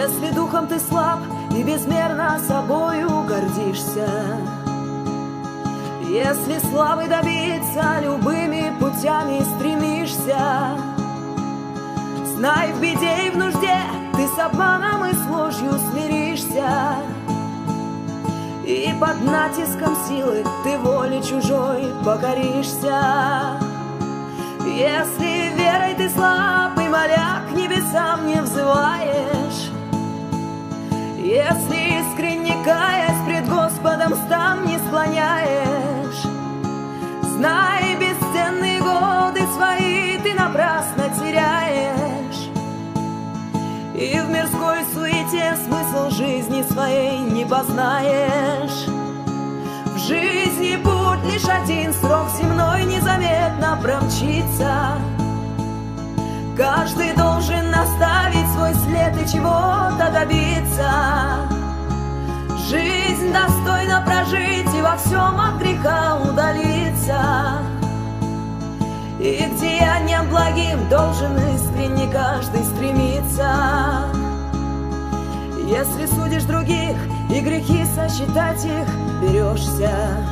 Если духом ты слаб и безмерно собою гордишься, если славы добиться любыми путями стремишься, знай, в беде и в нужде ты с обманом и с ложью смиришься, и под натиском силы ты воле чужой покоришься. Если верой ты слаб и моля к небесам не взываешь, если искренне каясь пред Господом стан не склоняешь, знай, бесценные годы свои ты напрасно теряешь, и в мирской суете смысл жизни своей не познаешь. В жизни путь лишь один, срок земной незаметно промчится. Каждый должен оставить свой след и чего-то добиться. Жизнь достойно прожить и во всем от греха удалиться. И к деяниям благим должен искренне каждый стремиться. Если судишь других и грехи сосчитать их берешься,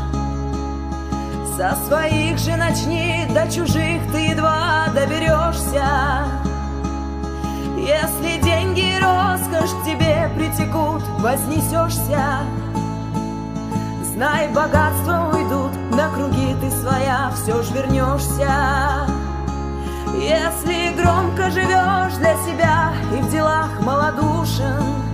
со своих же начни, до чужих ты едва доберешься. Если деньги и роскошь к тебе притекут, вознесешься, знай, богатства уйдут, на круги ты своя все ж вернешься. Если громко живешь для себя и в делах малодушен,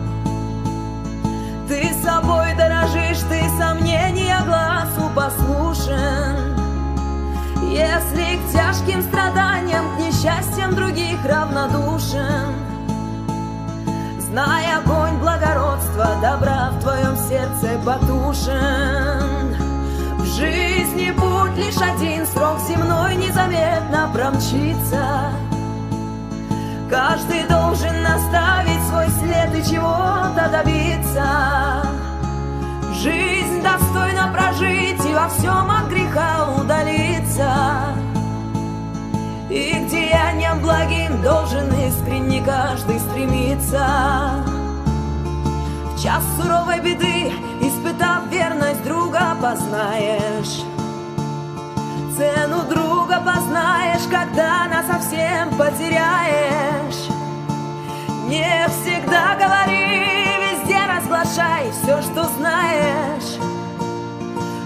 ты собой дорожишь, ты сомнения глазу послушен. Если к тяжким страданиям, к несчастьям других равнодушен, знай, огонь благородства, добра в твоем сердце потушен. В жизни путь лишь один, срок земной незаметно промчится. Каждый должен оставить свой след и чего-то добиться. Жизнь достойно прожить и во всем от греха удалиться. И к деяниям благим должен искренне каждый стремиться. В час суровой беды, испытав верность друга, познаешь цену друга, познаешь, когда насовсем потеряешь. Не всегда говори, везде разглашай все, что знаешь,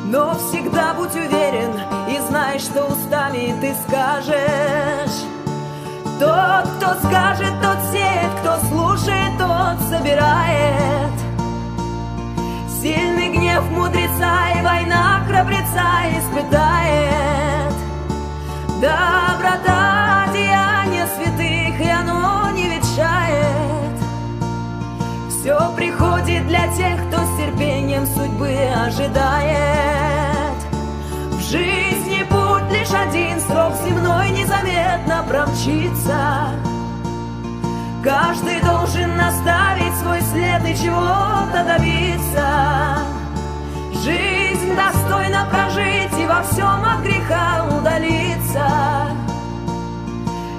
но всегда будь уверен и знай, что устами ты скажешь. Тот, кто скажет, тот сеет, кто слушает, тот собирает. Сильный гнев мудреца и война храбреца испытает. Доброта деяния святых, и оно не ветшает. Все приходит для тех, кто с терпением судьбы ожидает. В жизни путь лишь один, срок земной незаметно промчится. Каждый должен оставить свой след и чего-то добиться. Жизнь достойно прожить и во всем от греха удалиться.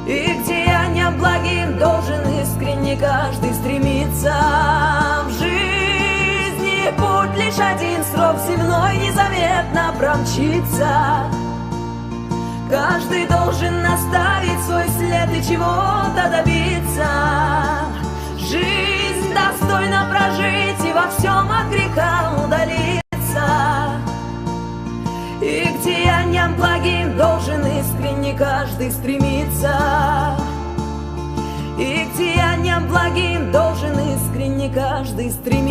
И к деяниям благим должен искренне каждый стремиться. В жизни путь лишь один, срок земной незаметно промчится. Каждый должен оставить свой след и чего-то добиться. Жизнь достойно прожить и во всем от греха удалиться. И к деяниям благим должен искренне каждый стремиться. И к деяниям благим должен искренне каждый стремиться.